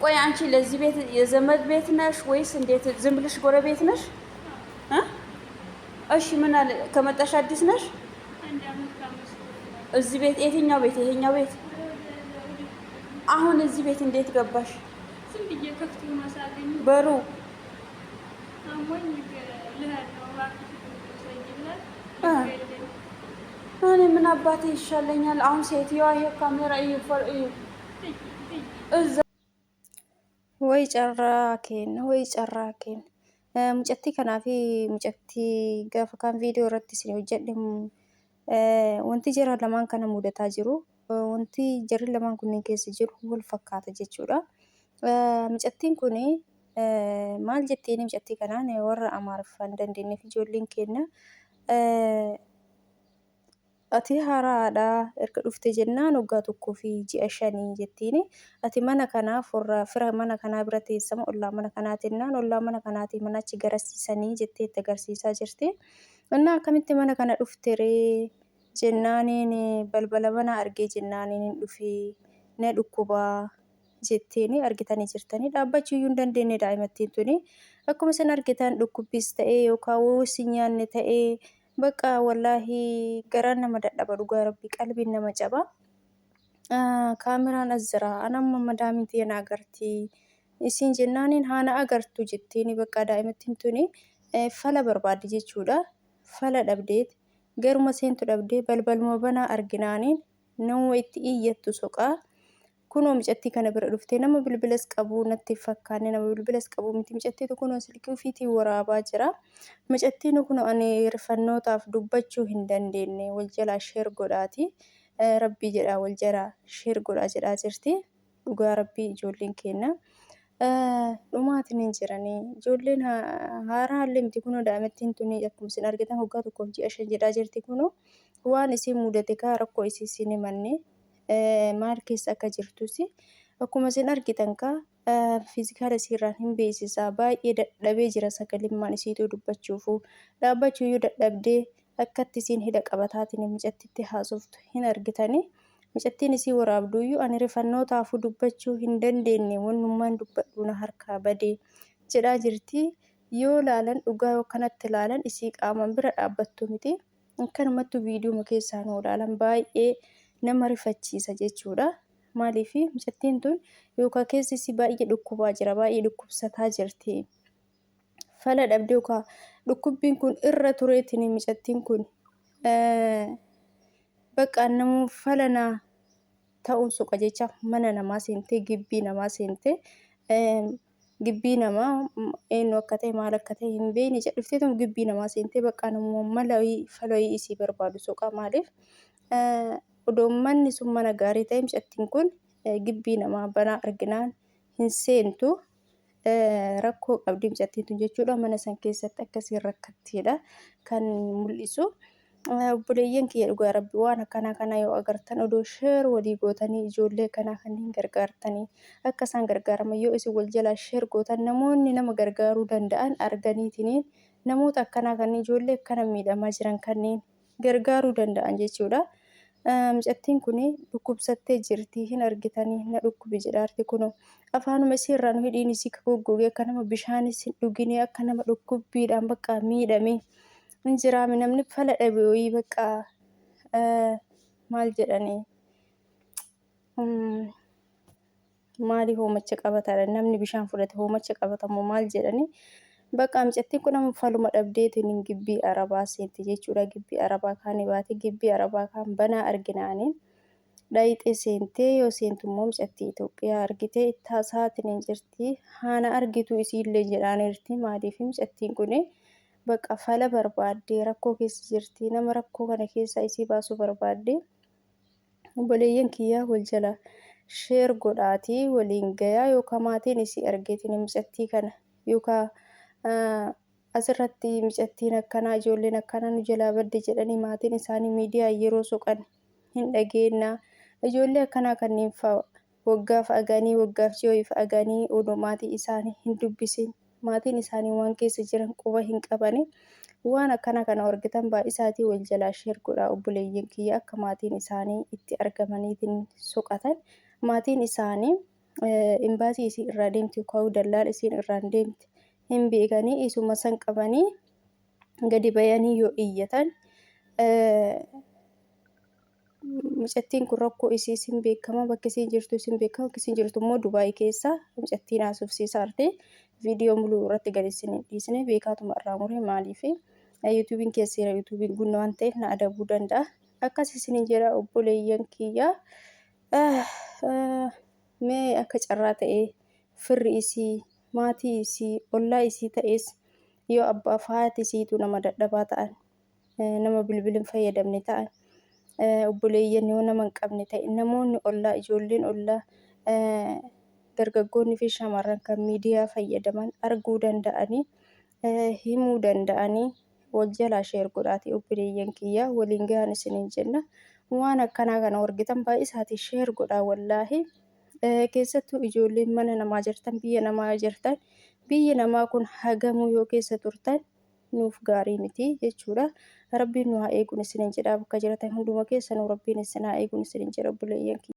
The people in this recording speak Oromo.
ቆይ አንቺ ለዚህ ቤት የዘመድ ቤት ነሽ ወይስ እንዴት? ዝም ብለሽ ጎረቤት ነሽ? እሺ ምን አለ ከመጣሽ አዲስ ነሽ? እዚህ ቤት የትኛው ቤት? ይሄኛው ቤት? አሁን እዚህ ቤት እንዴት ገባሽ? በሩ እኔ ምን አባቴ ይሻለኛል? አሁን ሴትዮዋ ይሄ ካሜራ እዛ ወይ ጨራኬን ወይ ጨራኬን ሙጨቲ ከናፊ ሙጨቲ ጋፋ ካን ቪዲዮ irratti isin hojjedhe wanti jara lamaan kana mudataa jiru wanti jarri lamaan kunniin keessa jiru wal fakkaata jechuudha. Mucattiin kun maal jettiin mucattii kanaan warra Amaariffaan dandeenyeef ijoolleen keenya ati haaraadha erga dhufte jennaan waggaa tokkoo fi ji'a 5 jettiin ati mana kanaaf warra fira mana kanaa bira teessama ollaa mana kanaa jennaan ollaa mana kanaatii mana achi garasiisanii jettee itti agarsiisaa jirti. Innaa akkamitti mana kana dhufte ree jennaaniin balbala mana argee jennaaniin dhufi na dhukkubaa jettiin argitanii jirtanii dhaabbachuu iyyuu hin dandeenye daa'imattiin tuni akkuma isin argitan dhukkubbiis ta'ee yookaan woosii nyaanne ta'ee በቃ ወላሂ ገራን nama dadhaba dhugaa rabbii qalbiin nama caba kaameraan as jira anamma madaamiti yana agarti isin jennaaniin haana agartu jettiin bakka daa'imattiin tuni fala barbaaddi jechuudha fala dhabdeet garuma seentu dhabdee balbaluma banaa arginaaniin nama itti iyyattu soqaa kunoo mucattii kana bira dhuftee nama bilbilas qabu natti fakkaanne nama bilbilas qabu miti mucattiitu kunoo silkii ofiitii waraabaa jira mucattiin kunoo ani rifannootaaf dubbachuu hin dandeenye wal jalaa sheer godhaati rabbii jedhaa wal jalaa sheer godhaa jedhaa jirti dhugaa rabbii ijoolleen keenya dhumaatiin hin jiranii ijoolleen haaraa illee miti kunoo daa'imattiin tuni akkuma isin argitan waggaa tokkoof ji'a 5 jedhaa jirti kunoo waan isin mudate kaa rakkoo isin himanne maal keessa akka jirtusi akkuma isin argitan ka fiizikaala isiirraan hin beeksisaa baay'ee dadhabee jira sagalimmaan isiituu dubbachuufu dhaabbachuu iyyuu dadhabdee akkatti isiin hidha qabataatiin mucattiitti haasoftu hin argitanii mucattiin isii waraabduu iyyuu ani rifannootaafuu dubbachuu hin dandeenye wannummaan dubbadhu na harkaa badee jedhaa jirti yoo laalan dhugaa yoo kanatti laalan isii qaamaan bira dhaabbattu miti akkanumattu viidiyoo keessaa nuu laalan baay'ee nama rifachiisa jechuudha maaliif mucattiin tun yookaan keessi isii baay'ee dhukkubaa jira baay'ee dhukkubsataa jirti fala dhabdee yookaan dhukkubbiin kun irra tureetiin mucattiin kun bakka namu falana ta'uun suqa jecha mana namaa seentee gibbii namaa seentee gibbii namaa eenyu akka ta'e maal akka ta'e hin beekne jedhuftee gibbii namaa seentee bakka namu malawii falawii isii barbaadu suqa maaliif manni sun mana gaarii ta'e mucattiin kun gibbii namaa banaa arginaan hin seentu rakkoo qabdi mucattiin tun jechuudha mana san keessatti akkasiin rakkatteedha kan mul'isu obboleeyyan kiyya dhugaa rabbii waan akkanaa kana yoo agartan odoo sheer walii gootanii ijoollee kanaa kanneen gargaartanii akka isaan gargaaraman yoo isin wal jalaa sheer gootan namoonni nama gargaaruu danda'an arganiitiin namoota akkanaa kanneen ijoollee akkana miidhamaa jiran kanneen gargaaruu danda'an jechuudha. Mucattiin kun dhukkubsattee jirti hin argitanii na dhukkubi jedhaarti kun afaanuma isiirraan hidhiin isii goggogee akka nama bishaanis hin dhugine akka nama dhukkubbiidhaan bakka miidhame hin jiraame namni fala dhabe wayii bakka maal jedhanii maaliif hoomacha qabataadha namni bishaan fudhate hoomacha qabatamoo maal jedhanii bakka mucattiin kun amma faluma dhabdeetiin gibbii arabaa seenti jechuudha gibbii arabaa kaanii baate gibbii arabaa kaan banaa arginaaniin dhayixee seentee yoo seentummoo mucattii Itoophiyaa argitee itti haasaatiin hin jirti haana argitu isiillee jedhaanirti maaliif mucattiin kun bakka fala barbaaddee rakkoo keessa jirti nama rakkoo kana keessa isii baasuu barbaaddee obboleeyyan kiyyaa wal jala sheer godhaatii waliin gayaa yookaan maatiin isii argeetiin mucattii kana yookaan asirratti mucattiin akkanaa ijoolleen akkanaa nu jalaa badde jedhanii maatiin isaanii miidiyaa yeroo soqan hin dhageenyaa ijoollee akkanaa kanneen waggaaf aganii waggaaf ji'oof aganii odoo maatii isaanii hin dubbisin maatiin isaanii waan keessa jiran quba hin qabani waan akkana kana argitan baay'isaatii wal jalaa sheer godhaa obboleeyyan kiyya akka maatiin isaanii itti argamaniitiin soqatan maatiin isaanii imbaasii isii irraa deemti yookaan dallaala isiin irraan deemti hin beekanii isuma san qabanii gadi bayanii yoo iyyatan mucattiin kun rakkoo isii sin beekama bakki isiin jirtu sin beekama bakki isiin jirtu immoo Dubaayii keessa mucattiin haasofsiisaarte viidiyoo muluu irratti gadi isin dhiisne beekaatuma irraa muree maaliif yuutuubiin keesseera yuutuubiin gunna waan ta'eef na adabuu danda'a akkas isin jedha obboleeyyan kiyyaa mee akka carraa ta'ee firri isii maatii isii ollaa isii ta'es yoo abbaa haati isiitu nama dadhabaa ta'an nama bilbilin fayyadamne ta'an obboleeyyan yoo nama hin qabne ta'e namoonni ollaa ijoolleen ollaa dargaggoonni fi shamarran kan miidiyaa fayyadaman arguu danda'anii himuu danda'anii wal jalaa sheer godhaati obboleeyyan kiyyaa waliin gahan isiniin jenna waan akkanaa kana argitan baay'isaati sheer godhaa wallaahi keessattuu ijoolleen mana namaa jirtan biyya namaa jirtan biyyi namaa kun hagamuu yoo keessa turtan nuuf gaarii miti jechuudha. Rabbiin nu haa eeguun isiniin jedha bakka jiratan hunduma keessanuu rabbiin isin haa eeguun isiniin jedha obboleeyyan kiyya.